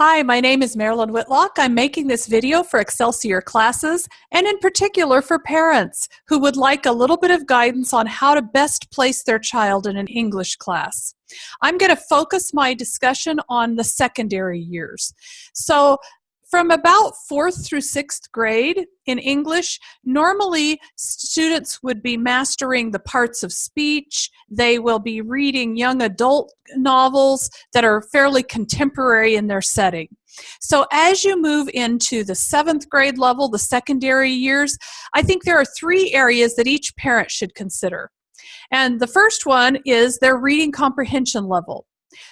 Hi, my name is Marilyn Whitlock. I'm making this video for Excelsior Classes, and in particular for parents who would like a little bit of guidance on how to best place their child in an English class. I'm going to focus my discussion on the secondary years. So from about 4th through 6th grade in English, normally students would be mastering the parts of speech. They will be reading young adult novels that are fairly contemporary in their setting. So as you move into the 7th grade level, the secondary years, I think there are 3 areas that each parent should consider. And the first one is their reading comprehension level.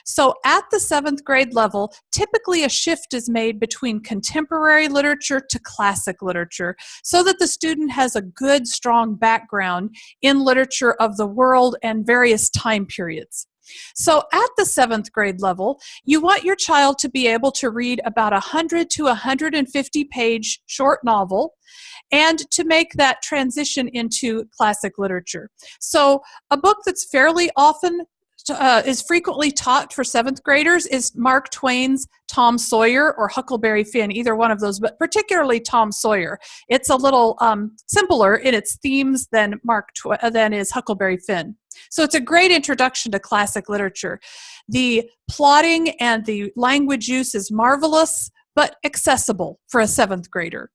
So at the 7th grade level, typically a shift is made between contemporary literature to classic literature so that the student has a good, strong background in literature of the world and various time periods. So at the 7th grade level, you want your child to be able to read about 100 to 150 page short novel and to make that transition into classic literature. So a book that's fairly often is frequently taught for 7th graders is Mark Twain's Tom Sawyer or Huckleberry Finn, either one of those, but particularly Tom Sawyer. It's a little simpler in its themes than is Huckleberry Finn. So it's a great introduction to classic literature. The plotting and the language use is marvelous, but accessible for a 7th grader.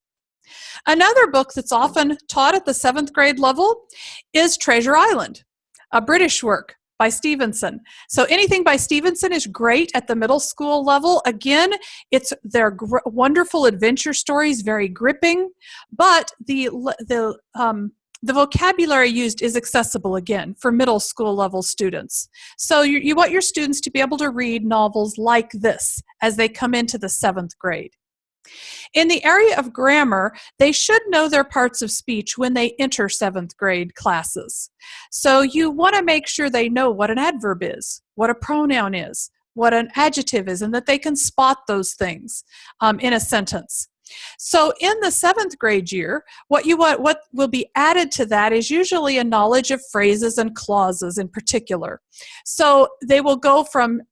Another book that's often taught at the 7th grade level is Treasure Island, a British work by Stevenson. So anything by Stevenson is great at the middle school level. Again, they're wonderful adventure stories, very gripping, but the vocabulary used is accessible again for middle school level students. So you want your students to be able to read novels like this as they come into the 7th grade. In the area of grammar, they should know their parts of speech when they enter 7th grade classes. So you want to make sure they know what an adverb is, what a pronoun is, what an adjective is, and that they can spot those things in a sentence. So in the 7th grade year, what will be added to that is usually a knowledge of phrases and clauses in particular. So they will go from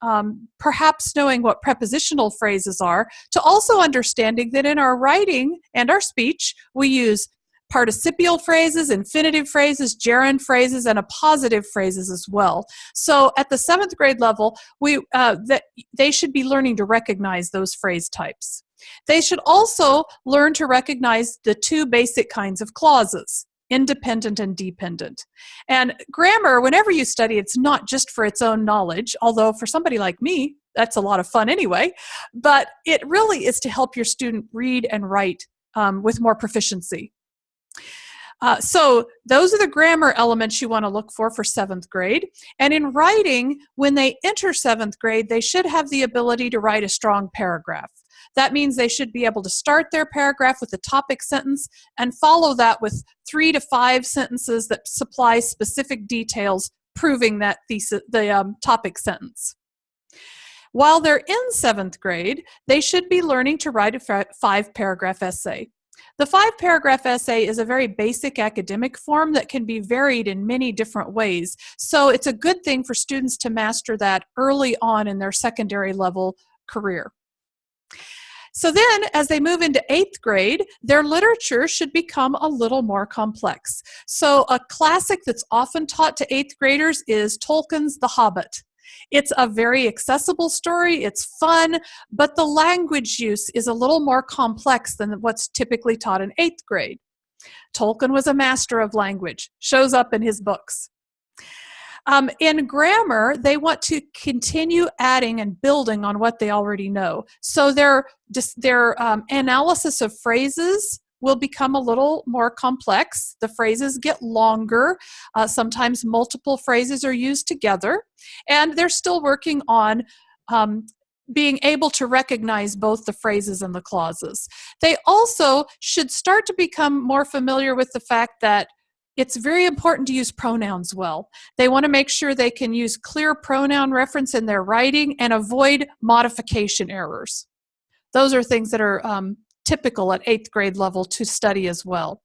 perhaps knowing what prepositional phrases are to also understanding that in our writing and our speech, we use participial phrases, infinitive phrases, gerund phrases, and appositive phrases as well. So at the 7th grade level, they should be learning to recognize those phrase types. They should also learn to recognize the 2 basic kinds of clauses, independent and dependent. And grammar, whenever you study, it's not just for its own knowledge, although for somebody like me, that's a lot of fun anyway, but it really is to help your student read and write with more proficiency. So those are the grammar elements you want to look for 7th grade. And in writing, when they enter 7th grade, they should have the ability to write a strong paragraph. That means they should be able to start their paragraph with a topic sentence and follow that with 3 to 5 sentences that supply specific details proving that the topic sentence. While they're in 7th grade, they should be learning to write a 5-paragraph essay. The 5-paragraph essay is a very basic academic form that can be varied in many different ways. So it's a good thing for students to master that early on in their secondary level career. So then, as they move into 8th grade, their literature should become a little more complex. So a classic that's often taught to 8th graders is Tolkien's The Hobbit. It's a very accessible story, it's fun, but the language use is a little more complex than what's typically taught in 8th grade. Tolkien was a master of language, shows up in his books. In grammar, they want to continue adding and building on what they already know. So their analysis of phrases will become a little more complex. The phrases get longer. Sometimes multiple phrases are used together. And they're still working on being able to recognize both the phrases and the clauses. They also should start to become more familiar with the fact that it's very important to use pronouns well. They want to make sure they can use clear pronoun reference in their writing and avoid modification errors. Those are things that are typical at 8th grade level to study as well.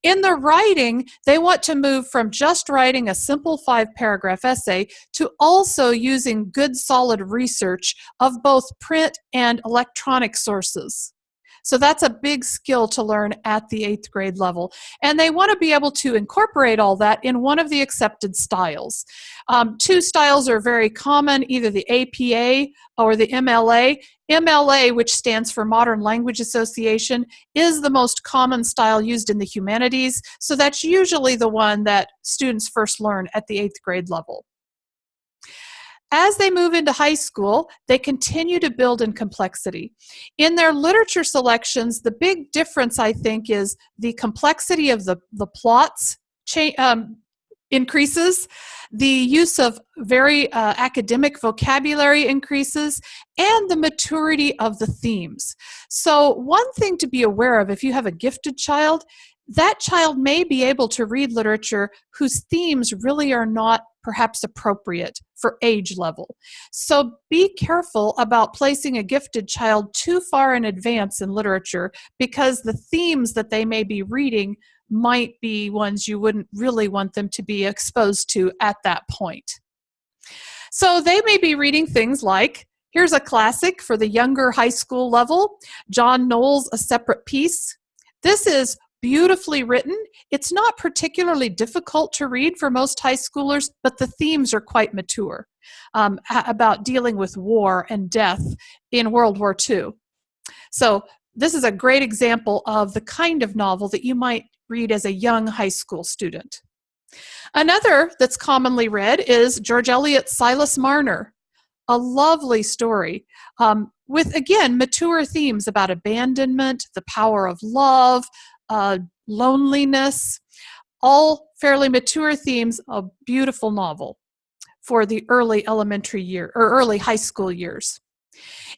In the writing, they want to move from just writing a simple 5-paragraph essay to also using good solid research of both print and electronic sources. So that's a big skill to learn at the 8th grade level. And they want to be able to incorporate all that in one of the accepted styles. 2 styles are very common, either the APA or the MLA. MLA, which stands for Modern Language Association, is the most common style used in the humanities. So that's usually the one that students first learn at the 8th grade level. As they move into high school, they continue to build in complexity. In their literature selections, the big difference, I think, is the complexity of the plots increases, the use of very academic vocabulary increases, and the maturity of the themes. So one thing to be aware of, if you have a gifted child, that child may be able to read literature whose themes really are not perhaps appropriate for age level. So be careful about placing a gifted child too far in advance in literature, because the themes that they may be reading might be ones you wouldn't really want them to be exposed to at that point. So they may be reading things like, here's a classic for the younger high school level, John Knowles' A Separate Peace. This is beautifully written. It's not particularly difficult to read for most high schoolers, but the themes are quite mature about dealing with war and death in World War II. So this is a great example of the kind of novel that you might read as a young high school student. Another that's commonly read is George Eliot's Silas Marner, a lovely story with, again, mature themes about abandonment, the power of love, loneliness, all fairly mature themes, a beautiful novel for the early elementary year or early high school years.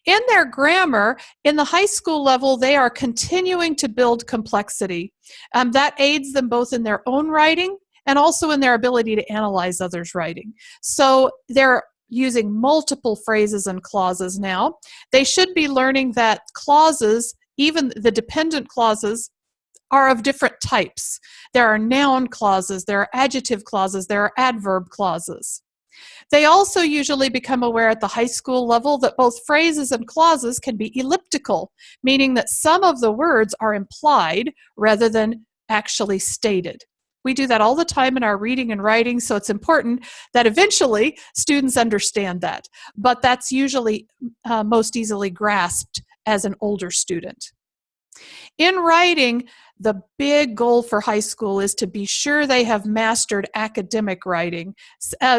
In their grammar, in the high school level, they are continuing to build complexity. That aids them both in their own writing and also in their ability to analyze others' writing. So they're using multiple phrases and clauses now. They should be learning that clauses, even the dependent clauses, are of different types. There are noun clauses, there are adjective clauses, there are adverb clauses. They also usually become aware at the high school level that both phrases and clauses can be elliptical, meaning that some of the words are implied rather than actually stated. We do that all the time in our reading and writing, so it's important that eventually students understand that. But that's usually most easily grasped as an older student. In writing, the big goal for high school is to be sure they have mastered academic writing.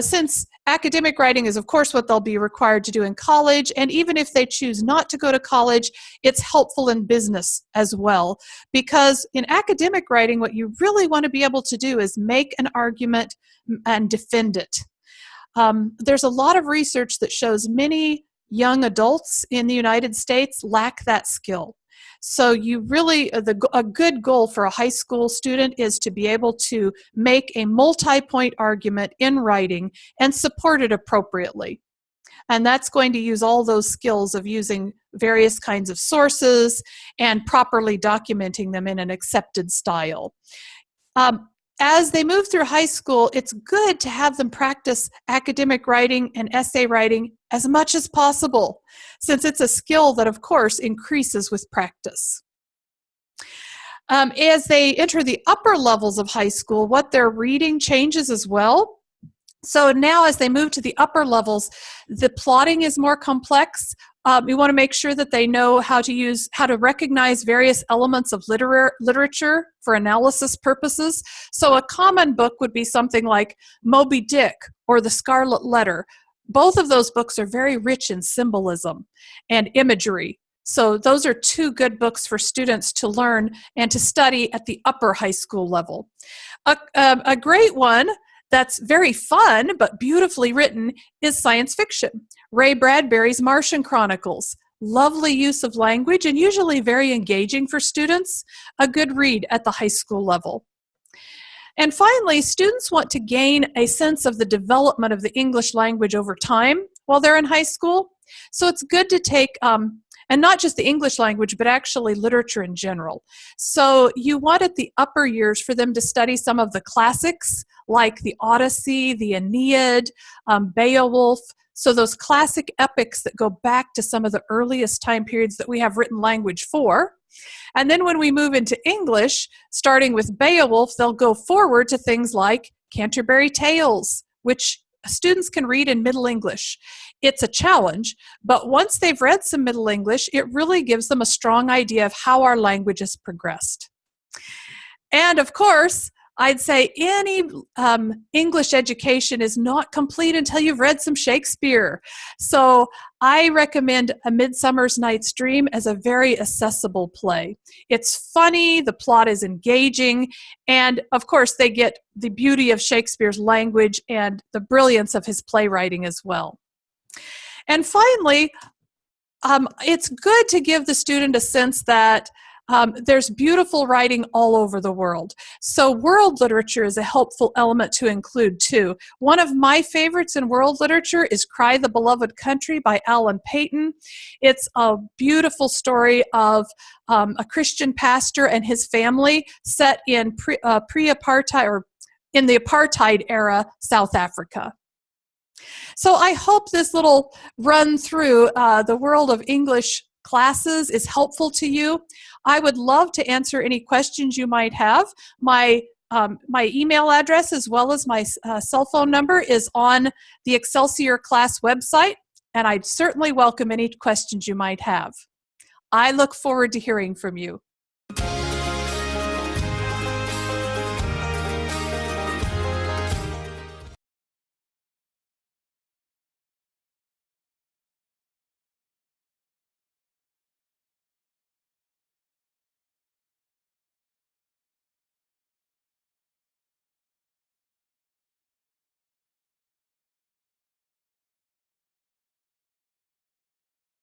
Since academic writing is, of course, what they'll be required to do in college, and even if they choose not to go to college, it's helpful in business as well. Because in academic writing, what you really want to be able to do is make an argument and defend it. There's a lot of research that shows many young adults in the United States lack that skill. So you really, a good goal for a high school student is to be able to make a multi-point argument in writing and support it appropriately. And that's going to use all those skills of using various kinds of sources and properly documenting them in an accepted style. As they move through high school, it's good to have them practice academic writing and essay writing as much as possible, since it's a skill that, of course, increases with practice. As they enter the upper levels of high school, what they're reading changes as well. So now as they move to the upper levels, the plotting is more complex. We want to make sure that they know how to recognize various elements of literature for analysis purposes. So a common book would be something like Moby Dick or The Scarlet Letter. Both of those books are very rich in symbolism and imagery. So those are two good books for students to learn and to study at the upper high school level. A great one that's very fun but beautifully written is science fiction. Ray Bradbury's Martian Chronicles. Lovely use of language and usually very engaging for students. A good read at the high school level. And finally, students want to gain a sense of the development of the English language over time while they're in high school. So it's good to take And not just the English language, but actually literature in general. So you want at the upper years for them to study some of the classics, like the Odyssey, the Aeneid, Beowulf. So those classic epics that go back to some of the earliest time periods that we have written language for. And then when we move into English, starting with Beowulf, they'll go forward to things like Canterbury Tales, which students can read in Middle English. It's a challenge, but once they've read some Middle English, it really gives them a strong idea of how our language has progressed. And of course, I'd say any English education is not complete until you've read some Shakespeare. So I recommend A Midsummer's Night's Dream as a very accessible play. It's funny, the plot is engaging, and of course they get the beauty of Shakespeare's language and the brilliance of his playwriting as well. And finally, it's good to give the student a sense that there's beautiful writing all over the world. So world literature is a helpful element to include too. One of my favorites in world literature is Cry the Beloved Country by Alan Paton. It's a beautiful story of a Christian pastor and his family set in pre-apartheid or in the apartheid era South Africa. So I hope this little run through the world of English classes is helpful to you. I would love to answer any questions you might have. My email address as well as my cell phone number is on the Excelsior class website, and I'd certainly welcome any questions you might have. I look forward to hearing from you.